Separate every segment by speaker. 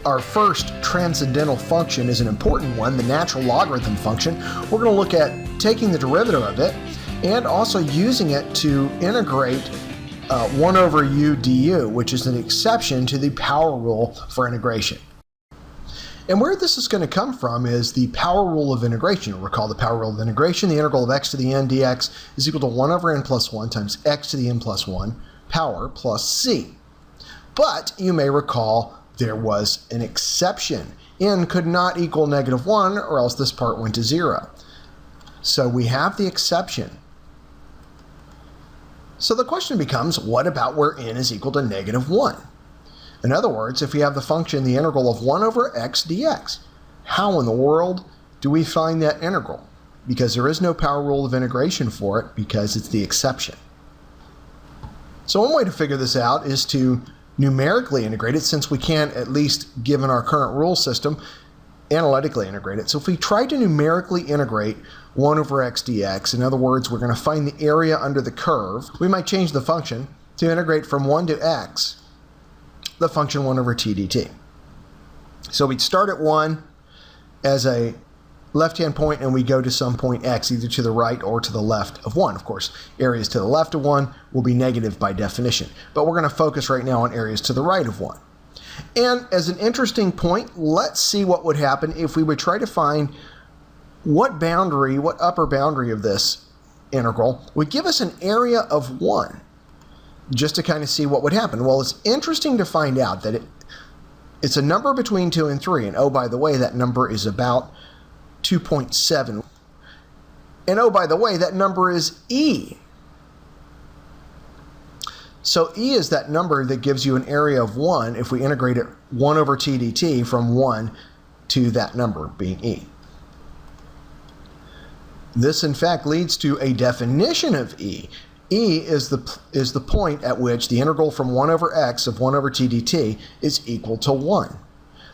Speaker 1: Our first transcendental function is an important one, the natural logarithm function. We're going to look at taking the derivative of it and also using it to integrate 1 over u du, which is an exception to the power rule for integration. And where this is going to come from is the power rule of integration. You'll recall the power rule of integration, the integral of x to the n dx is equal to 1 over n plus 1 times x to the n plus 1 power plus c. But you may recall there was an exception. N could not equal -1 or else this part went to 0. So we have the exception. So the question becomes, what about where n is equal to -1? In other words, if we have the function, the integral of 1 over x dx, how in the world do we find that integral? Because there is no power rule of integration for it because it's the exception. So one way to figure this out is to numerically integrate it, since we can't, at least given our current rule system, analytically integrate it. So if we try to numerically integrate 1 over x dx, in other words, we're going to find the area under the curve, we might change the function to integrate from 1 to x, the function 1 over t dt. So we'd start at 1 as a left-hand point, and we go to some point x, either to the right or to the left of 1. Of course, areas to the left of 1 will be negative by definition, but we're going to focus right now on areas to the right of 1. And as an interesting point, let's see what would happen if we would try to find what upper boundary of this integral would give us an area of 1, just to kind of see what would happen. Well, it's interesting to find out that it's a number between 2 and 3, and oh, by the way, that number is about 2.7. And oh, by the way, that number is e. So e is that number that gives you an area of 1 if we integrate it 1 over t dt from 1 to that number being e. This, in fact, leads to a definition of e. E is the point at which the integral from 1 over x of 1 over t dt is equal to 1.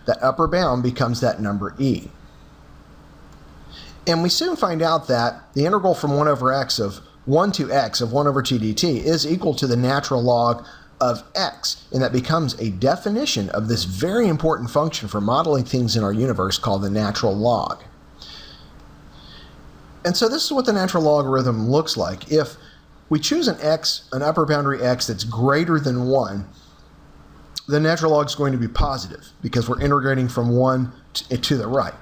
Speaker 1: That upper bound becomes that number e. And we soon find out that the integral from 1 over x of 1 to x of 1 over t dt is equal to the natural log of x, and that becomes a definition of this very important function for modeling things in our universe called the natural log. And so this is what the natural logarithm looks like. If we choose an upper boundary x that's greater than 1, the natural log is going to be positive because we're integrating from 1 to the right.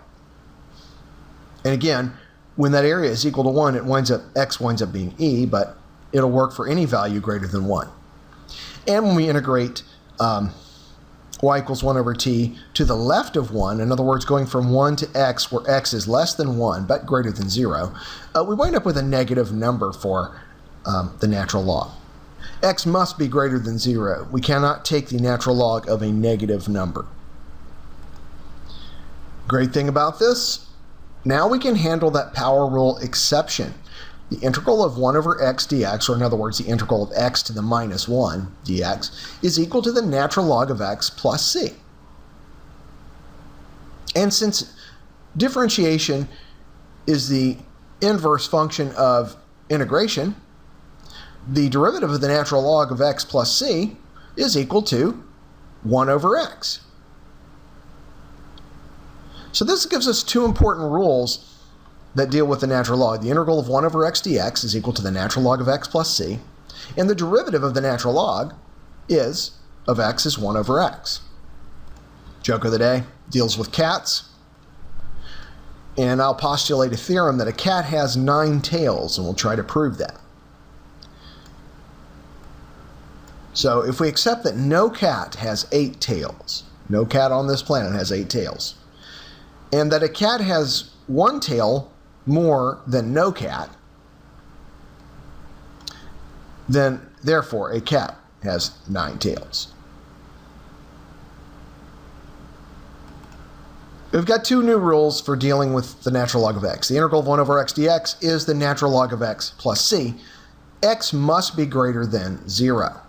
Speaker 1: And again, when that area is equal to 1, x winds up being e, but it'll work for any value greater than 1. And when we integrate y equals 1 over t to the left of 1, in other words, going from 1 to x, where x is less than 1 but greater than 0, we wind up with a negative number for the natural log. X must be greater than 0. We cannot take the natural log of a negative number. Great thing about this, now we can handle that power rule exception. The integral of 1 over x dx, or in other words, the integral of x to the minus 1 dx, is equal to the natural log of x plus c. And since differentiation is the inverse function of integration, the derivative of the natural log of x plus c is equal to 1 over x. So this gives us two important rules that deal with the natural log. The integral of 1 over x dx is equal to the natural log of x plus c, and the derivative of the natural log of x is 1 over x. Joke of the day deals with cats, and I'll postulate a theorem that a cat has 9 tails, and we'll try to prove that. So if we accept that no cat has 8 tails, no cat on this planet has 8 tails, and that a cat has 1 tail more than no cat, then therefore a cat has 9 tails. We've got two new rules for dealing with the natural log of x. The integral of 1 over x dx is the natural log of x plus c. X must be greater than 0.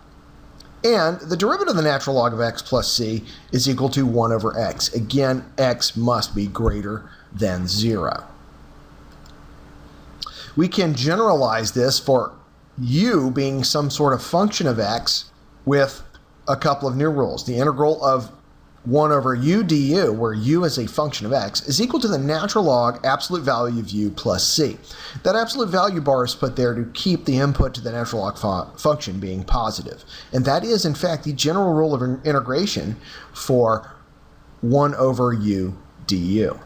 Speaker 1: And the derivative of the natural log of x plus c is equal to 1 over x. Again, x must be greater than 0. We can generalize this for u being some sort of function of x with a couple of new rules. The integral of 1 over u du, where u is a function of x, is equal to the natural log absolute value of u plus c. That absolute value bar is put there to keep the input to the natural log function being positive. And that is, in fact, the general rule of integration for 1 over u du.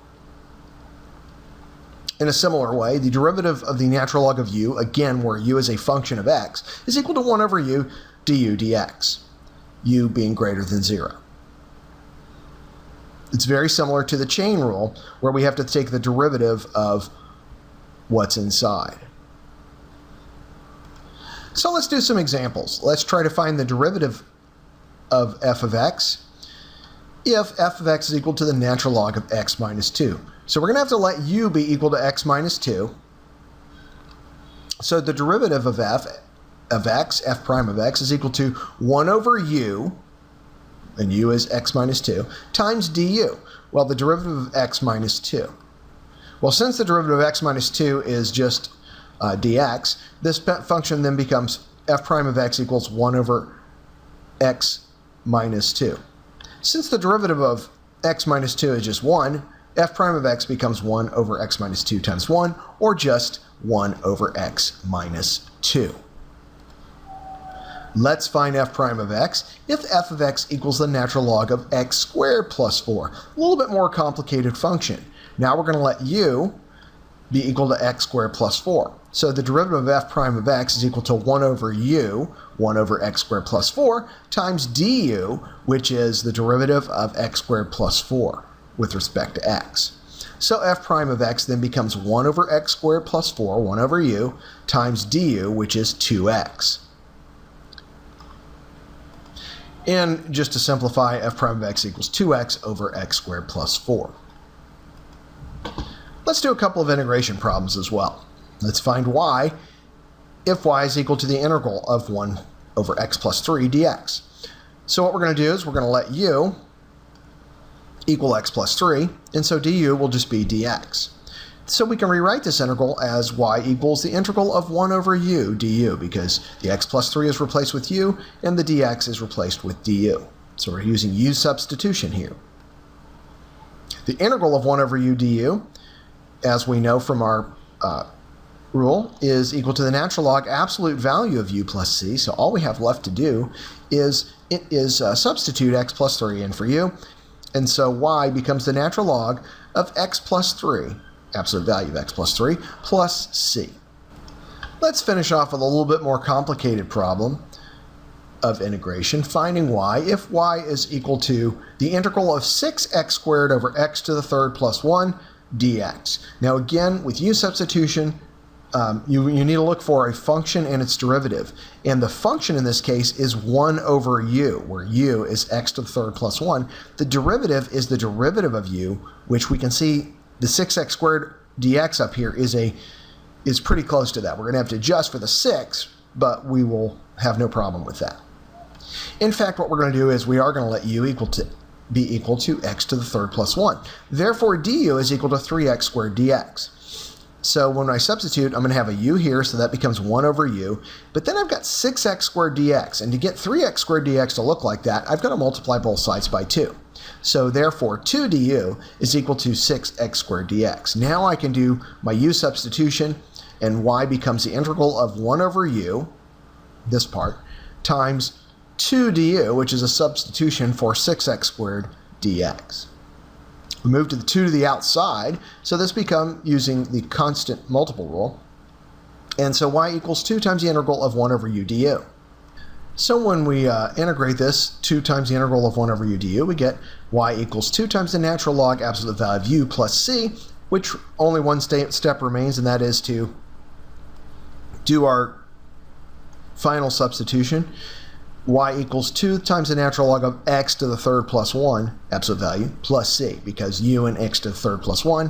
Speaker 1: In a similar way, the derivative of the natural log of u, again where u is a function of x, is equal to 1 over u du dx, u being greater than 0. It's very similar to the chain rule, where we have to take the derivative of what's inside. So let's do some examples. Let's try to find the derivative of f of x if f of x is equal to the natural log of x minus 2. So we're going to have to let u be equal to x minus 2. So the derivative of f prime of x, is equal to 1 over u, and u is x minus 2, times du. Well, the derivative of x minus 2. Well, since the derivative of x minus 2 is just dx, this function then becomes f prime of x equals 1 over x minus 2. Since the derivative of x minus 2 is just 1, f prime of x becomes 1 over x minus 2 times 1, or just 1 over x minus 2. Let's find f prime of x if f of x equals the natural log of x squared plus 4. A little bit more complicated function. Now we're going to let u be equal to x squared plus 4. So the derivative of f prime of x is equal to 1 over u, 1 over x squared plus 4, times du, which is the derivative of x squared plus 4 with respect to x. So f prime of x then becomes 1 over x squared plus 4, 1 over u, times du, which is 2x. And just to simplify, f prime of x equals 2x over x squared plus 4. Let's do a couple of integration problems as well. Let's find y if y is equal to the integral of 1 over x plus 3 dx. So what we're going to do is we're going to let u equal x plus 3, and so du will just be dx. So we can rewrite this integral as y equals the integral of 1 over u du, because the x plus 3 is replaced with u, and the dx is replaced with du. So we're using u substitution here. The integral of 1 over u du, as we know from our rule, is equal to the natural log absolute value of u plus c. So all we have left to do is substitute x plus 3 in for u, and so y becomes the natural log of x plus 3, absolute value of x plus 3, plus c. Let's finish off with a little bit more complicated problem of integration, finding y if y is equal to the integral of 6x squared over x to the third plus 1 dx. Now again, with u substitution, you need to look for a function and its derivative. And the function in this case is 1 over u, where u is x to the third plus 1. The derivative is the derivative of u, which we can see the 6x squared dx up here is pretty close to that. We're going to have to adjust for the 6, but we will have no problem with that. In fact, what we're going to do is we are going to let u be equal to x to the third plus 1. Therefore, du is equal to 3x squared dx. So when I substitute, I'm going to have a u here, so that becomes 1 over u. But then I've got 6x squared dx. And to get 3x squared dx to look like that, I've got to multiply both sides by 2. So therefore, 2 du is equal to 6x squared dx. Now I can do my u substitution, and y becomes the integral of 1 over u, this part, times 2 du, which is a substitution for 6x squared dx. We move to the 2 to the outside, so this becomes using the constant multiple rule. And so y equals 2 times the integral of 1 over u du. So when we integrate this, 2 times the integral of 1 over u du, we get y equals 2 times the natural log absolute value of u plus c, which only one step remains, and that is to do our final substitution. Y equals 2 times the natural log of x to the third plus 1, absolute value, plus c, because u and x to the third plus 1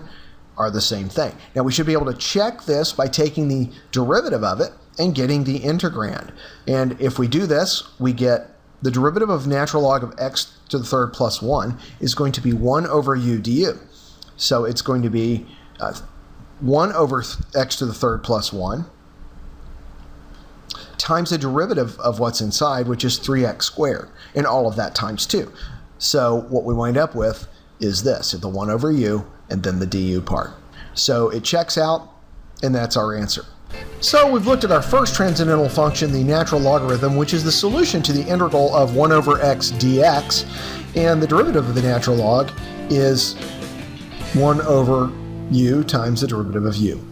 Speaker 1: are the same thing. Now we should be able to check this by taking the derivative of it and getting the integrand. And if we do this, we get the derivative of natural log of x to the third plus 1 is going to be 1 over u du. So it's going to be 1 over x to the third plus 1 times the derivative of what's inside, which is 3x squared, and all of that times 2. So what we wind up with is this, the 1 over u and then the du part. So it checks out, and that's our answer. So we've looked at our first transcendental function, the natural logarithm, which is the solution to the integral of 1 over x dx, and the derivative of the natural log is 1 over u times the derivative of u.